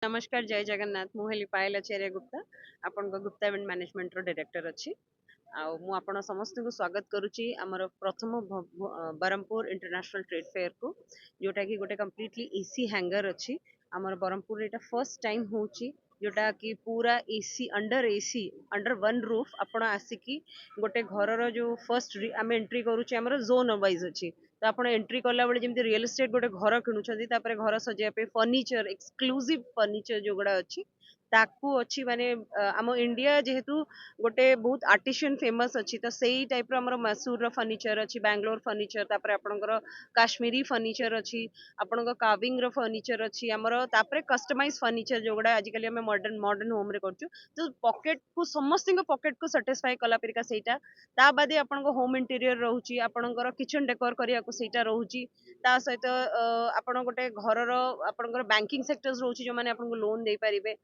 नमस्कार जय जगन्नाथ मुझे पायल आचार्य गुप्ता आपण गुप्ता इवेंट मैनेजमेंट रो डायरेक्टर अच्छी मु आपण समस्त को स्वागत करुच्ची आमर प्रथम बरहमपुर इंटरनेशनल ट्रेड फेयर को जोटा कि गोटे कम्प्लीटली एसी हैंगर अच्छी आमर बरहमपुर एटा फर्स्ट टाइम होची जोटा कि पूरा एसी अंडर वन रूफ आपण आसिकी गोटे घर जो फर्स्ट आम एंट्री करुचे आमर जोन वाइज अच्छी तो आप एंट्री कला बेले जमी रियल एस्टेट गोटे घर किणुंट घर सजाइए फर्निचर एक्सक्लूसिव फर्निचर जो गुड़ा अच्छी ताकू अच्छी माने आम इंडिया जेहेतु गोटे बहुत आर्टिशियन फेमस अच्छी तो सही टाइप रो मैसूर फर्निचर अच्छी बैंगलोर फर्निचर तापर आपणकर काश्मीरी फर्निचर अच्छी आपण काविंग रो फर्निचर अच्छी आमर तापर कस्टमाइज फर्निचर जो गुड़ा आजिकल आम मॉडर्न मॉडर्न होम रे करछु तो पॉकेट को समस्त पॉकेट को सैटिस्फाई कला परिका सेटा ता बादे आपण होम इंटीरियर रहउची आपणकर किचन डेकोर करिया को सेटा रहउची ता सहित आपण गोटे घरर आपणकर बैंकिंग सेक्टर्स रहउची जो माने आपन लोन दे पारिबे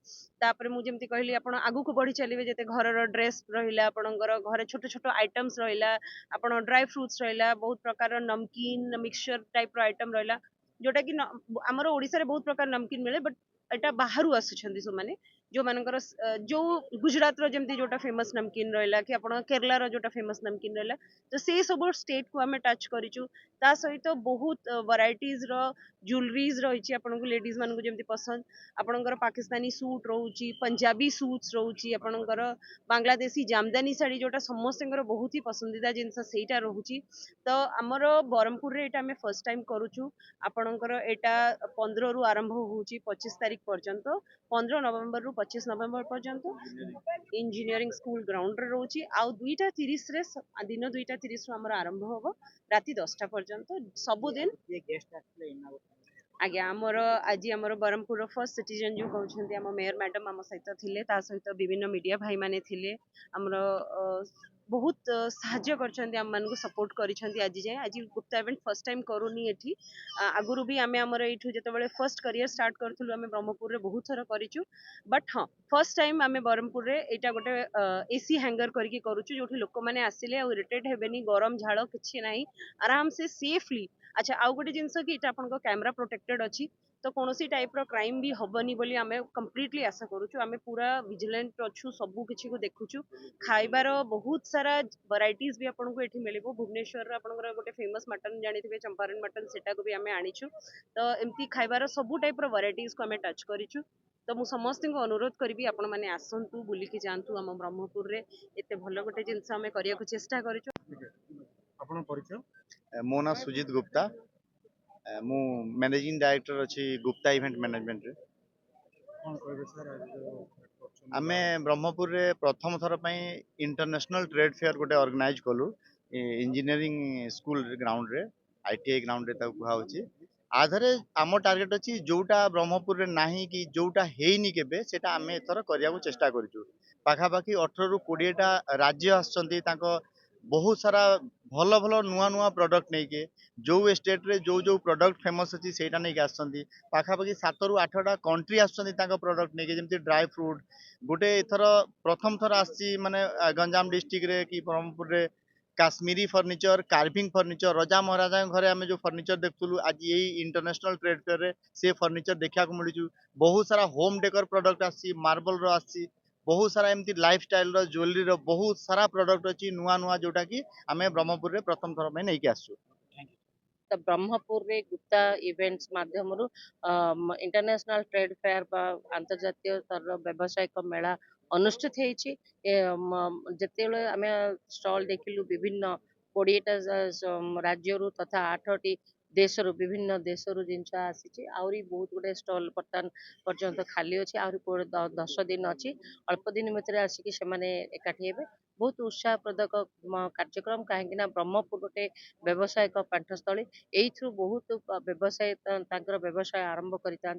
तापर मु जेमती कहली आपण आगु को बढ़ी चलिबे जते घरर ड्रेस रहिला आपणकर घरे छोट छोट आइटम्स रहिला आपण ड्राई फ्रूट्स रहिला बहुत प्रकार नमकीन मिक्सचर टाइप रो आइटम रहिला जोटा कि हमर ओडिसा रे बहुत प्रकार नमकीन मिले बट एटा बाहरु आसुछंदी सो माने जो मानकर जो गुजरात रो जेमती जोटा फेमस नमकीन रहिला कि आपण केरला रो जोटा फेमस नमकीन रहिला तो से सब स्टेट को हमें टच करिचु ता सहित बहुत वैरायटीज रो ज्वेलरीज रहिछि आपन को लेडीज मान को जेमती पसंद आपनकर पाकिस्तानी सूट रहउछि पंजाबी सूट्स रहउछि आपनकर बांग्लादेशी जामदानी साड़ी जोटा समस्तकर बहुत ही पसंदीदा जिनस सेटा रहउछि तो हमर बरहमपुर रे एटा हमें फर्स्ट टाइम करूछु आपनकर एटा 15 रु आरंभ होउछि 25 तारिख पर्यंत 15 नवंबर रु 25 नवंबर पर्यंत इंजीनियरिंग स्कूल ग्राउंड रे रहउछि आ 2:30 रे दिन 2:30 रु हमर आरंभ होबो राति 10टा पर्यंत सब दिन आज्ञा आमर आज आमर बरहमपुर फर्स्ट सिटीजन जो कहउछन्ती आम मेयर मैडम आम सहित थिले ता सहित विभिन्न मीडिया भाई माने थिले आमर बहुत साहाଯ୍य करछन्ती आम मान को सपोर्ट करिछन्ती आज जाय आज गुप्ता इवेंट फर्स्ट टाइम करूनी एठी आगुरु भी आमे हमर एठु जेतेबेले फर्स्ट करियर स्टार्ट करथुलु आमे ब्रह्मपुर रे बहुत थर करिचु बट हाँ फर्स्ट टाइम आमे बरहमपुर रे एटा गोटे एसी हैंगर करके करूचु जोठी लोक माने आसिले आ इरिटेट हेबेनी गरम झाळ किछि नाही आराम से सेफली अच्छा आउ गोटे जिनस कि एटा आपन कैमरा प्रोटेक्टेड अच्छी तो कौन टाइप रो क्राइम भी हबनी बोली आमे कंप्लीटली आशा करूछु आमे पूरा विजिलेंट अच्छु सबु किछि को देखुछु खाइबार बहुत सारा वैरायटीज भी आपन को एठी मिलिबो भुवनेश्वर आपन गोटे फेमस मटन जानिथिबे चंपारण मटन सेटा को भी आमे आनिछु तो एमती खाइबार सबु टाइप रो वैरायटीज को आमे टच करिछु तो मु समस्त को अनुरोध करी आपण माने आसंतु बुलिकी जानतु आम ब्रह्मपुर रे एते भलो गोटे जिनस आमे करिया को चेष्टा करिछु आपन परिचय मो ना सुजीत गुप्ता मु मैनेजिंग डायरेक्टर अच्छी गुप्ता इवेंट मैनेजमेंट रे आमे ब्रह्मपुर रे प्रथम थर पई इंटरनेशनल ट्रेड फेयर गोटे ऑर्गेनाइज कलु इंजीनियरिंग स्कूल ग्राउंड रे आईटीआई ग्राउंड रे ताकु कुहा होची आधरे आम टार्गेट अच्छी जोटा ब्रह्मपुर रे नाही कि जोटा हेइनी केबे सेटा आमे एथर करिया को चेष्टा करिचु पाखापाखि 18 रु 20 टा राज्य आछंती ताको बहुत सारा भल भल नुआ नुआ प्रोडक्ट नहीं के जो स्टेट रे जो प्रोडक्ट फेमस अच्छी सेटा नहीं के आछंती पाखापाखि 7 रु 8 टा कंट्री आछंती ताको प्रोडक्ट नहीं के जेमती ड्राई फ्रूट गोटे एथर प्रथम थर आसी माने गंजाम डिस्ट्रिक्ट रे कि ब्रह्मपुर रे काश्मीरी फर्निचर कार्विंग फर्निचर रजा महाराजा घरे आमे जो फर्निचर देखुलु आज यही इंटरनेशनल ट्रेड फेयर रे से फर्निचर देखा को मिलुचु बहुत सारा होम डेकोर प्रोडक्ट आसी मार्बल रो आसी बहुत सारा एमती लाइफस्टाइल रो ज्वेलरी रो बहुत सारा प्रोडक्ट अच्छी नुआ नुआ जोटा कि आमे ब्रह्मपुर रे प्रथम थर में नहीं के आसु तो ब्रह्मपुर रे गुप्ता इवेंट्स माध्यम इंटरनेशनल ट्रेड फेयर अंतर्जातीय स्तर व्यावसायिक मेला अनुष्ठित होती जिते आम स्टल देखिलु विभिन्न 20टा राज्य तथा 8टी देशर विभिन्न देशर जिनस आसी आहरी बहुत गुडे स्टल बर्तमान पर्यंत खाली अच्छी आहरी 10 दिन अच्छी अल्प दिन भितर आसिक से एकाठी हेबे बहुत उत्साहप्रदक कार्यक्रम कहीं ब्रह्मपुर गोटे व्यावसायिक पाठस्थली एइथ्रु बहुत व्यवसाय व्यवसाय आरंभ करता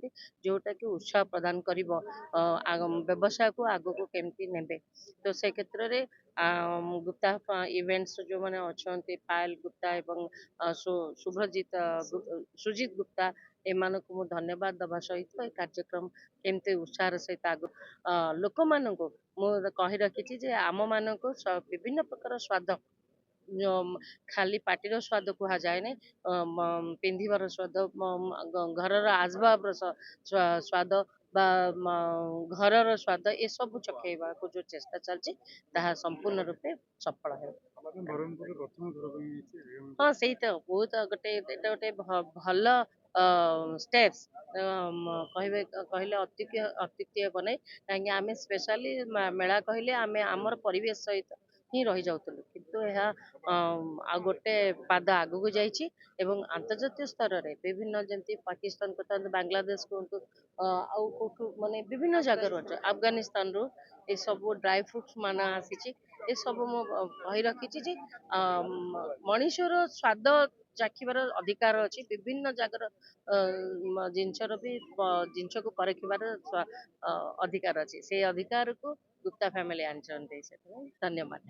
जोटा कि उत्साह प्रदान कर व्यवसाय को आग को केमती नेबे तो से क्षेत्र में गुप्ता इवेंट्स जो मैंने अच्छा पायल गुप्ता एवं शुभ्रजीत सुजीत गुप्ता एमान को धन्यवाद दवा सहित कार्यक्रम केमती उत्साह सहित आग लोक मान कही रखी आम मान विभिन्न प्रकार स्वाद खाली पार्टीर स्वाद कह जाए पिंधार स्वाद घर आसबाब स्वाद ବା ଘରର ସ୍ୱାଦ ଏସବୁ ଚଖେଇବାକୁ ଯୋଉ ଚେଷ୍ଟା ଚାଲିଛି ତାହା ସମ୍ପୂର୍ଣ୍ଣ ରୂପେ ସଫଳ ହେବ। ହଁ ସେଇ ତ ବହୁତ ଏଇଟା ଗୋଟେ ଭଲ ଷ୍ଟେପ୍ସ କହିଲେ ଅତ୍ୟୁକ୍ତି ହେବ ନାହିଁ, କାହିଁକି ଆମେ ସ୍ପେଶାଲି ମେଳା କହିଲେ ଆମେ ଆମର ପରିବେଶ ସହିତ ହିଁ ରହିଯାଉଥିଲୁ, କିନ୍ତୁ ଏହା ଆଉ ଗୋଟେ ପାଦ ଆଗକୁ ଯାଇଛି ଏବଂ ଆନ୍ତର୍ଜାତୀୟ ସ୍ତରରେ ବିଭିନ୍ନ ଯେମିତି ପାକିସ୍ତାନ କଥା ବାଂଲାଦେଶ କୁହନ୍ତୁ ଆଉ କୋଉଠୁ ମାନେ ବିଭିନ୍ନ ଜାଗାରୁ ଅଛି, ଆଫଗାନିସ୍ତାନରୁ ଏସବୁ ଡ୍ରାଇ ଫ୍ରୁଟ୍ସ ମାନ ଆସିଛି। ଏସବୁ ମୁଁ କହି ରଖିଛି ଯେ ମଣିଷର ସ୍ୱାଦ ଚାଖିବାର ଅଧିକାର ଅଛି, ବିଭିନ୍ନ ଜାଗାର ଜିନିଷକୁ ପରଖିବାର ଅଧିକାର ଅଛି। ସେଇ ଅଧିକାରକୁ ଗୁପ୍ତା ଫ୍ୟାମିଲି ଆଣିଛନ୍ତି, ସେଥିପାଇଁ ଧନ୍ୟବାଦ।